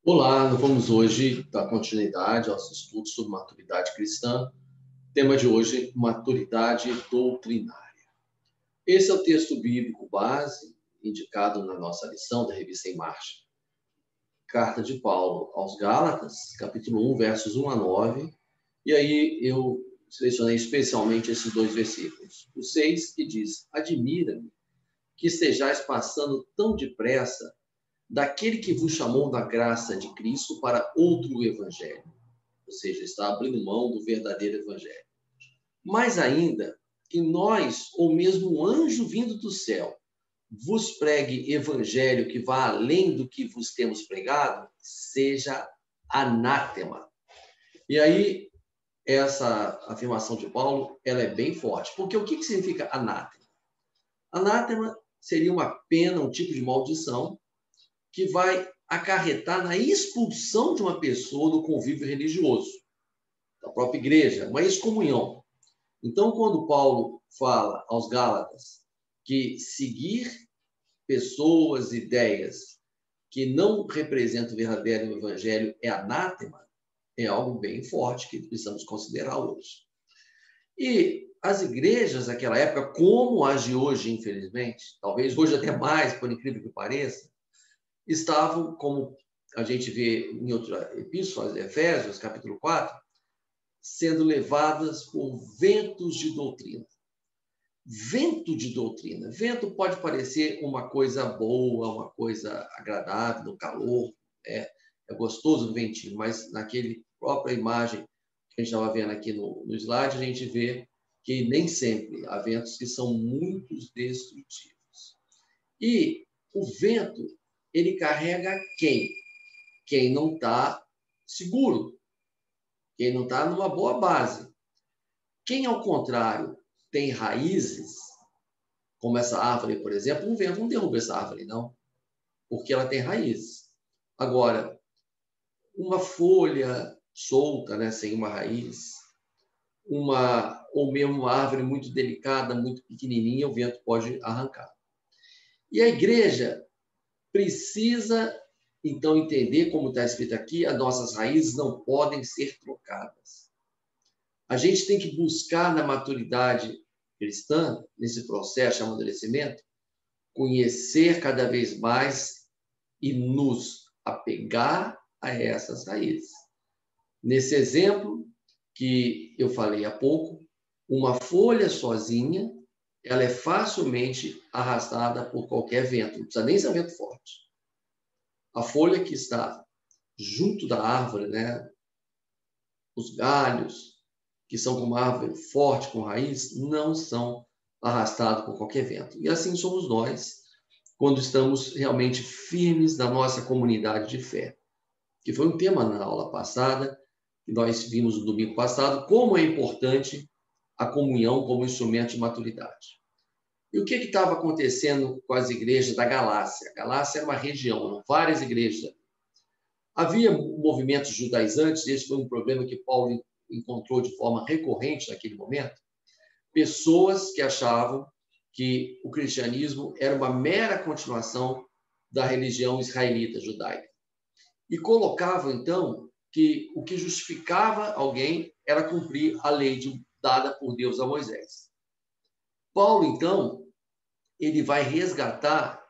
Olá, nós vamos hoje dar continuidade aos estudos sobre maturidade cristã. Tema de hoje, maturidade doutrinária. Esse é o texto bíblico base indicado na nossa lição da Revista em Marcha. Carta de Paulo aos Gálatas, capítulo 1, versos 1 a 9. E aí eu selecionei especialmente esses dois versículos. O 6, que diz: Admira-me que estejais passando tão depressa daquele que vos chamou da graça de Cristo para outro evangelho. Ou seja, está abrindo mão do verdadeiro evangelho. Mais ainda, que nós, ou mesmo um anjo vindo do céu, vos pregue evangelho que vá além do que vos temos pregado, seja anátema. E aí, essa afirmação de Paulo, ela é bem forte. Porque o que significa anátema? Anátema seria uma pena, um tipo de maldição, que vai acarretar na expulsão de uma pessoa do convívio religioso, da própria igreja, uma excomunhão. Então, quando Paulo fala aos Gálatas que seguir pessoas, ideias que não representam o verdadeiro evangelho é anátema, é algo bem forte que precisamos considerar hoje. E as igrejas daquela época, como as de hoje, infelizmente, talvez hoje até mais, por incrível que pareça, estavam, como a gente vê em outra epístola, Efésios, capítulo 4, sendo levadas por ventos de doutrina. Vento de doutrina. Vento pode parecer uma coisa boa, uma coisa agradável, no calor, é gostoso o ventinho, mas naquele própria imagem que a gente estava vendo aqui no slide, a gente vê que nem sempre há ventos que são muito destrutivos. E o vento, ele carrega quem? Quem não está seguro, quem não está numa boa base. Quem, ao contrário, tem raízes, como essa árvore, por exemplo, um vento não derruba essa árvore, não, porque ela tem raízes. Agora, uma folha solta, né, sem uma raiz, ou mesmo uma árvore muito delicada, muito pequenininha, o vento pode arrancar. E a igreja precisa, então, entender, como está escrito aqui, as nossas raízes não podem ser trocadas. A gente tem que buscar na maturidade cristã, nesse processo de amadurecimento, conhecer cada vez mais e nos apegar a essas raízes. Nesse exemplo que eu falei há pouco, uma folha sozinha, ela é facilmente arrastada por qualquer vento, não precisa nem ser um vento forte. A folha que está junto da árvore, né, os galhos, que são como uma árvore forte com raiz, não são arrastados por qualquer vento. E assim somos nós, quando estamos realmente firmes na nossa comunidade de fé. Que foi um tema na aula passada, que nós vimos no domingo passado, como é importante a comunhão como instrumento de maturidade. E o que estava acontecendo com as igrejas da Galácia? A Galácia era uma região, várias igrejas. Havia movimentos judaizantes, esse foi um problema que Paulo encontrou de forma recorrente naquele momento, pessoas que achavam que o cristianismo era uma mera continuação da religião israelita judaica. E colocavam, então, que o que justificava alguém era cumprir a lei dada por Deus a Moisés. Paulo, então, ele vai resgatar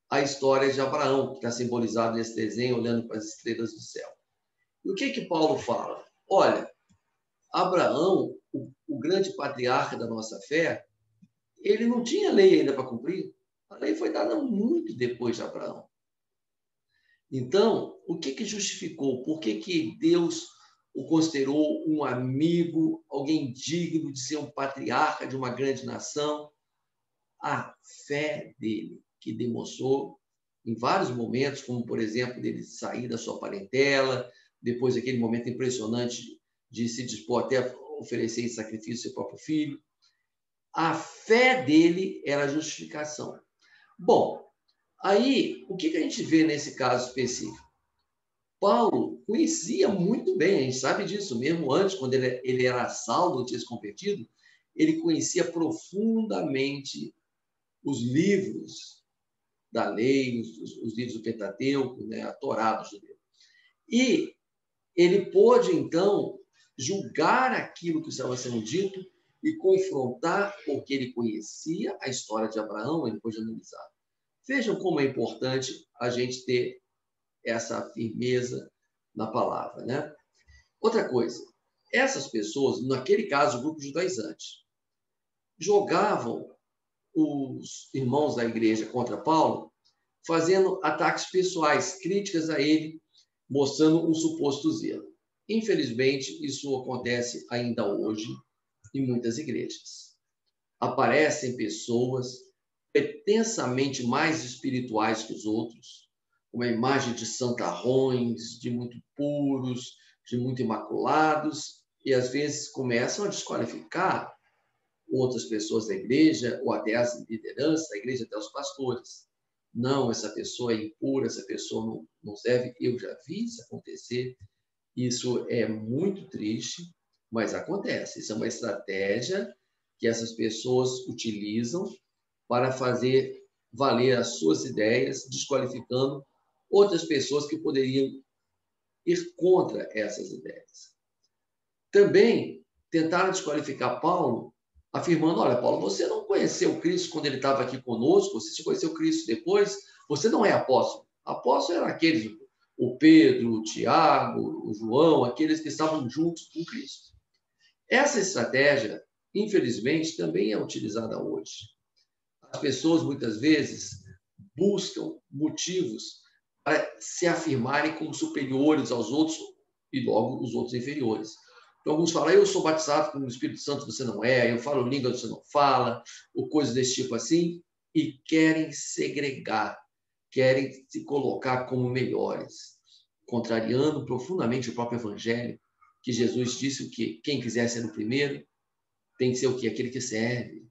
a história de Abraão, que está simbolizado nesse desenho, olhando para as estrelas do céu. E o que Paulo fala? Olha, Abraão, o grande patriarca da nossa fé, ele não tinha lei ainda para cumprir. A lei foi dada muito depois de Abraão. Então, o que justificou? Por que Deus o considerou um amigo, alguém digno de ser um patriarca de uma grande nação? A fé dele, que demonstrou em vários momentos, como, por exemplo, dele sair da sua parentela, depois daquele momento impressionante de se dispor até a oferecer em sacrifício seu próprio filho. A fé dele era a justificação. Bom, aí, o que a gente vê nesse caso específico? Paulo conhecia muito bem, a gente sabe disso, mesmo antes, quando ele era salvo, tinha se convertido, ele conhecia profundamente os livros da lei, os livros do Pentateuco, né, a Torá do judeu. E ele pôde, então, julgar aquilo que estava sendo dito e confrontar, porque ele conhecia a história de Abraão, ele pôde analisar. Vejam como é importante a gente ter essa firmeza na palavra, né? Outra coisa, essas pessoas, naquele caso, o grupo judaizante, jogavam os irmãos da igreja contra Paulo, fazendo ataques pessoais, críticas a ele, mostrando um suposto zelo. Infelizmente, isso acontece ainda hoje em muitas igrejas. Aparecem pessoas pretensamente mais espirituais que os outros, uma imagem de santarrões, de muito puros, de muito imaculados, e às vezes começam a desqualificar outras pessoas da igreja, ou até as lideranças da igreja, até os pastores. Não, essa pessoa é impura, essa pessoa não serve. Eu já vi isso acontecer. Isso é muito triste, mas acontece. Isso é uma estratégia que essas pessoas utilizam para fazer valer as suas ideias, desqualificando outras pessoas que poderiam ir contra essas ideias. Também tentaram desqualificar Paulo, afirmando: olha, Paulo, você não conheceu Cristo quando ele estava aqui conosco, você conheceu Cristo depois, você não é apóstolo. Apóstolo eram aqueles, o Pedro, o Tiago, o João, aqueles que estavam juntos com Cristo. Essa estratégia, infelizmente, também é utilizada hoje. As pessoas, muitas vezes, buscam motivos para se afirmarem como superiores aos outros e logo os outros inferiores. Então, alguns falam: eu sou batizado com o Espírito Santo, você não é, eu falo língua, você não fala, ou coisas desse tipo assim, e querem segregar, querem se colocar como melhores, contrariando profundamente o próprio Evangelho, que Jesus disse que quem quiser ser o primeiro tem que ser o quê? Aquele que serve.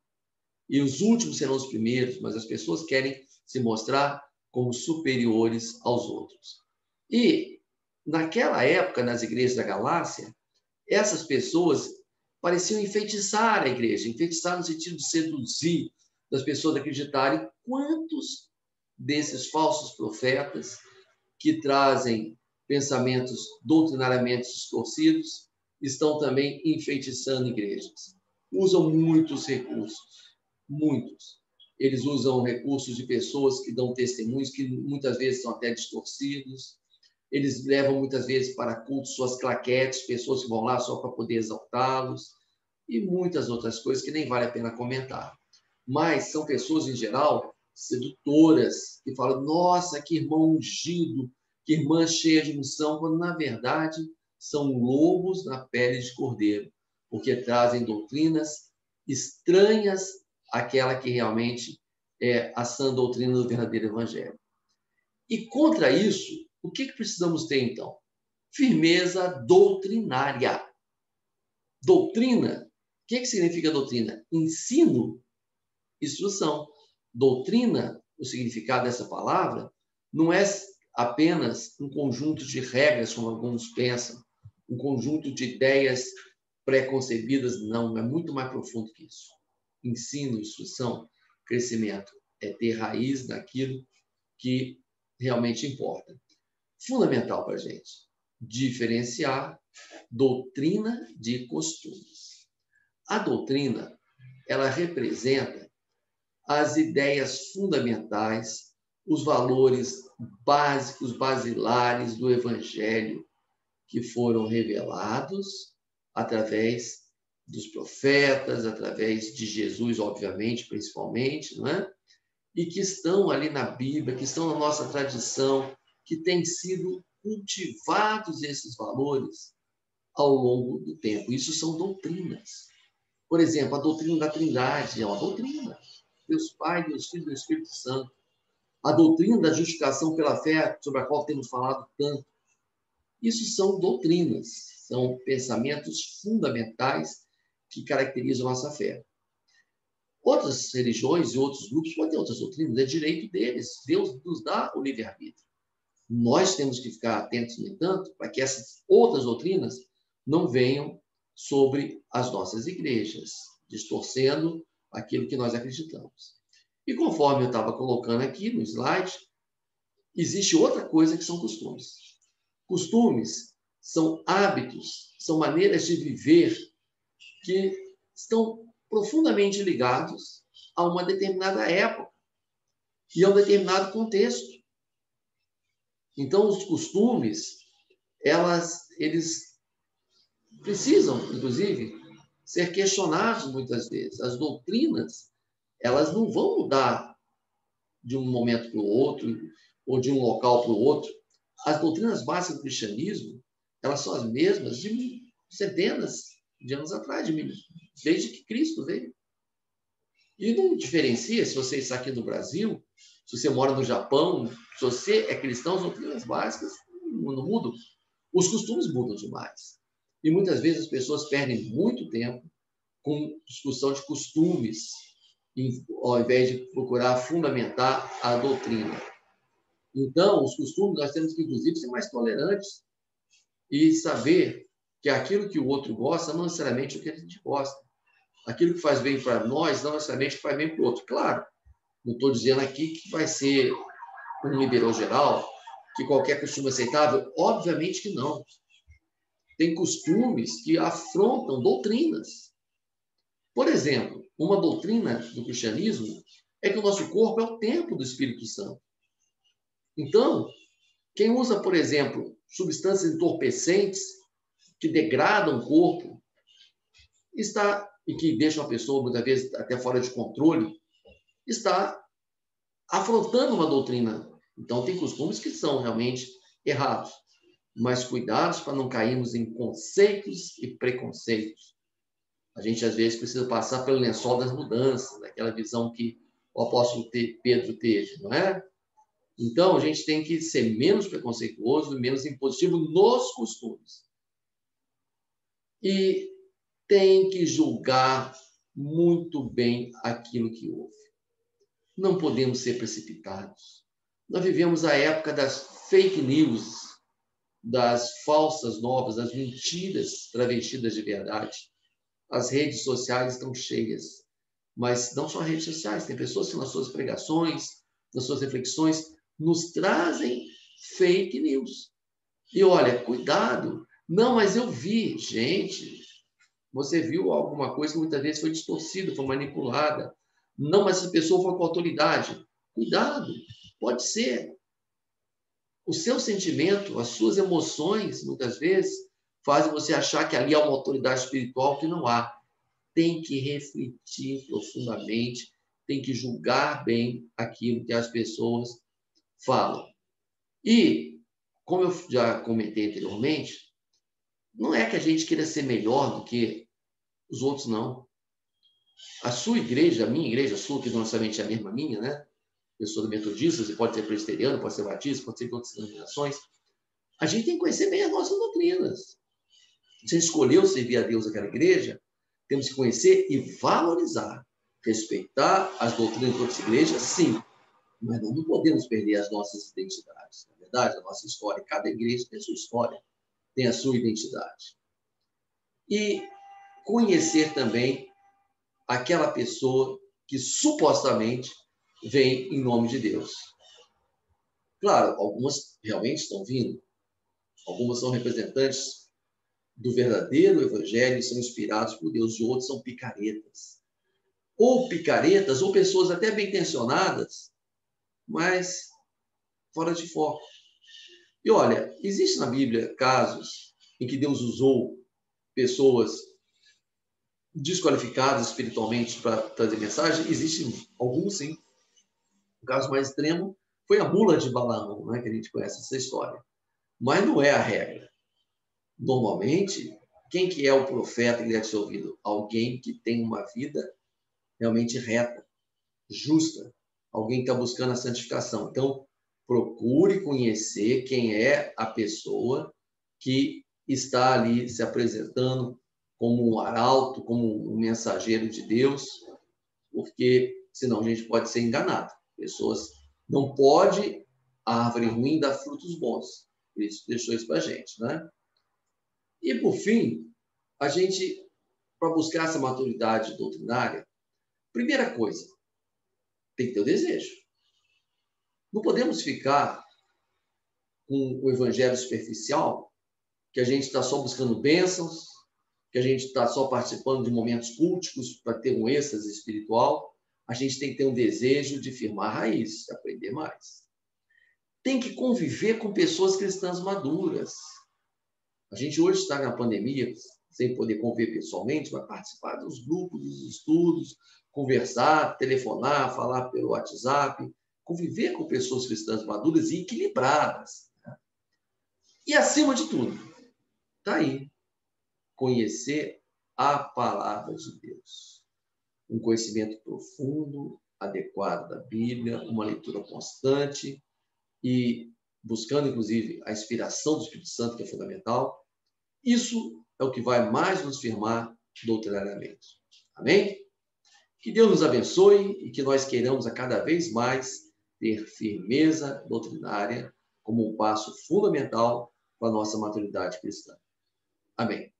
E os últimos serão os primeiros, mas as pessoas querem se mostrar como superiores aos outros. E, naquela época, nas igrejas da Galácia, essas pessoas pareciam enfeitiçar a igreja, enfeitiçar no sentido de seduzir as pessoas a acreditarem. Quantos desses falsos profetas que trazem pensamentos doutrinariamente distorcidos estão também enfeitiçando igrejas? Usam muitos recursos. Muitos. Eles usam recursos de pessoas que dão testemunhos que muitas vezes são até distorcidos. Eles levam muitas vezes para cultos suas claquetes, pessoas que vão lá só para poder exaltá-los, e muitas outras coisas que nem vale a pena comentar. Mas são pessoas, em geral, sedutoras, que falam: nossa, que irmão ungido, que irmã cheia de unção, quando na verdade são lobos na pele de cordeiro, porque trazem doutrinas estranhas àquela que realmente é a sã doutrina do verdadeiro evangelho. E contra isso, o que precisamos ter, então? Firmeza doutrinária. Doutrina, o que significa doutrina? Ensino, instrução. Doutrina, o significado dessa palavra, não é apenas um conjunto de regras, como alguns pensam, um conjunto de ideias pré-concebidas, não, é muito mais profundo que isso. Ensino, instrução, crescimento, é ter raiz naquilo que realmente importa. Fundamental para a gente diferenciar doutrina de costumes. A doutrina, ela representa as ideias fundamentais, os valores básicos, basilares do Evangelho, que foram revelados através dos profetas, através de Jesus, obviamente, principalmente, não é? E que estão ali na Bíblia, que estão na nossa tradição, que têm sido cultivados esses valores ao longo do tempo. Isso são doutrinas. Por exemplo, a doutrina da Trindade é uma doutrina. Deus Pai, Deus Filho e Deus Espírito Santo. A doutrina da justificação pela fé, sobre a qual temos falado tanto. Isso são doutrinas, são pensamentos fundamentais que caracterizam a nossa fé. Outras religiões e outros grupos podem ter outras doutrinas, é direito deles. Deus nos dá o livre-arbítrio. Nós temos que ficar atentos, no entanto, para que essas outras doutrinas não venham sobre as nossas igrejas, distorcendo aquilo que nós acreditamos. E conforme eu estava colocando aqui no slide, existe outra coisa que são costumes. Costumes são hábitos, são maneiras de viver que estão profundamente ligados a uma determinada época e a um determinado contexto. Então, os costumes, eles precisam, inclusive, ser questionados muitas vezes. As doutrinas, elas não vão mudar de um momento para o outro ou de um local para o outro. As doutrinas básicas do cristianismo, elas são as mesmas de centenas de anos atrás, desde que Cristo veio. E não diferencia se você está aqui no Brasil, se você mora no Japão, se você é cristão, as doutrinas básicas não mudam. Os costumes mudam demais. E muitas vezes as pessoas perdem muito tempo com discussão de costumes, ao invés de procurar fundamentar a doutrina. Então, os costumes, nós temos que, inclusive, ser mais tolerantes e saber que aquilo que o outro gosta não necessariamente é o que a gente gosta. Aquilo que faz bem para nós não necessariamente faz bem para o outro. Claro, não estou dizendo aqui que vai ser um liberal geral, que qualquer costume é aceitável. Obviamente que não. Tem costumes que afrontam doutrinas. Por exemplo, uma doutrina do cristianismo é que o nosso corpo é o templo do Espírito Santo. Então, quem usa, por exemplo, substâncias entorpecentes que degradam o corpo e que deixam a pessoa, muitas vezes, até fora de controle, está afrontando uma doutrina. Então, tem costumes que são realmente errados. Mas cuidados para não cairmos em conceitos e preconceitos. A gente, às vezes, precisa passar pelo lençol das mudanças, daquela visão que o apóstolo Pedro teve, não é? Então, a gente tem que ser menos preconceituoso e menos impositivo nos costumes. E tem que julgar muito bem aquilo que houve. Não podemos ser precipitados. Nós vivemos a época das fake news, das falsas novas, das mentiras travestidas de verdade. As redes sociais estão cheias. Mas não só as redes sociais, tem pessoas que nas suas pregações, nas suas reflexões, nos trazem fake news. E olha, cuidado. Não, mas eu vi. Gente, você viu alguma coisa que muitas vezes foi distorcida, foi manipulada. Não, mas essa pessoa foi com autoridade. Cuidado, pode ser. O seu sentimento, as suas emoções, muitas vezes, fazem você achar que ali há uma autoridade espiritual que não há. Tem que refletir profundamente, tem que julgar bem aquilo que as pessoas falam. E, como eu já comentei anteriormente, não é que a gente queira ser melhor do que os outros, não. A sua igreja, a minha igreja, a sua, que não necessariamente é a mesma minha, né? Eu sou do metodista, você pode ser presbiteriano, pode ser batista, pode ser de outras denominações. A gente tem que conhecer bem as nossas doutrinas. Se escolheu servir a Deus naquela igreja, temos que conhecer e valorizar. Respeitar as doutrinas de outras igrejas, sim. Mas nós não podemos perder as nossas identidades. Na verdade, a nossa história, cada igreja tem a sua história, tem a sua identidade. E conhecer também aquela pessoa que supostamente vem em nome de Deus. Claro, algumas realmente estão vindo, algumas são representantes do verdadeiro evangelho e são inspirados por Deus, e outros são picaretas. Ou picaretas, ou pessoas até bem intencionadas, mas fora de foco. E olha, existe na Bíblia casos em que Deus usou pessoas desqualificadas espiritualmente para trazer mensagem? Existem alguns, sim. O caso mais extremo foi a mula de Balaão, né, que a gente conhece essa história. Mas não é a regra. Normalmente, quem que é o profeta que deve ser ouvido? Alguém que tem uma vida realmente reta, justa. Alguém que está buscando a santificação. Então, procure conhecer quem é a pessoa que está ali se apresentando como um arauto, como um mensageiro de Deus, porque senão a gente pode ser enganado. Pessoas não pode a árvore ruim dar frutos bons. Isso deixou isso para a gente, né? E por fim, a gente, para buscar essa maturidade doutrinária, primeira coisa, tem que ter o desejo. Não podemos ficar o evangelho superficial, que a gente está só buscando bênçãos, que a gente está só participando de momentos culticos para ter um êxtase espiritual. A gente tem que ter um desejo de firmar raízes, de aprender mais. Tem que conviver com pessoas cristãs maduras. A gente hoje está na pandemia, sem poder conviver pessoalmente, vai participar dos grupos, dos estudos, conversar, telefonar, falar pelo WhatsApp, conviver com pessoas cristãs maduras e equilibradas. Né? E, acima de tudo, está aí, conhecer a palavra de Deus. Um conhecimento profundo, adequado da Bíblia, uma leitura constante e buscando, inclusive, a inspiração do Espírito Santo, que é fundamental. Isso é o que vai mais nos firmar doutrinariamente. Amém? Que Deus nos abençoe e que nós queiramos a cada vez mais ter firmeza doutrinária como um passo fundamental para a nossa maturidade cristã. Amém.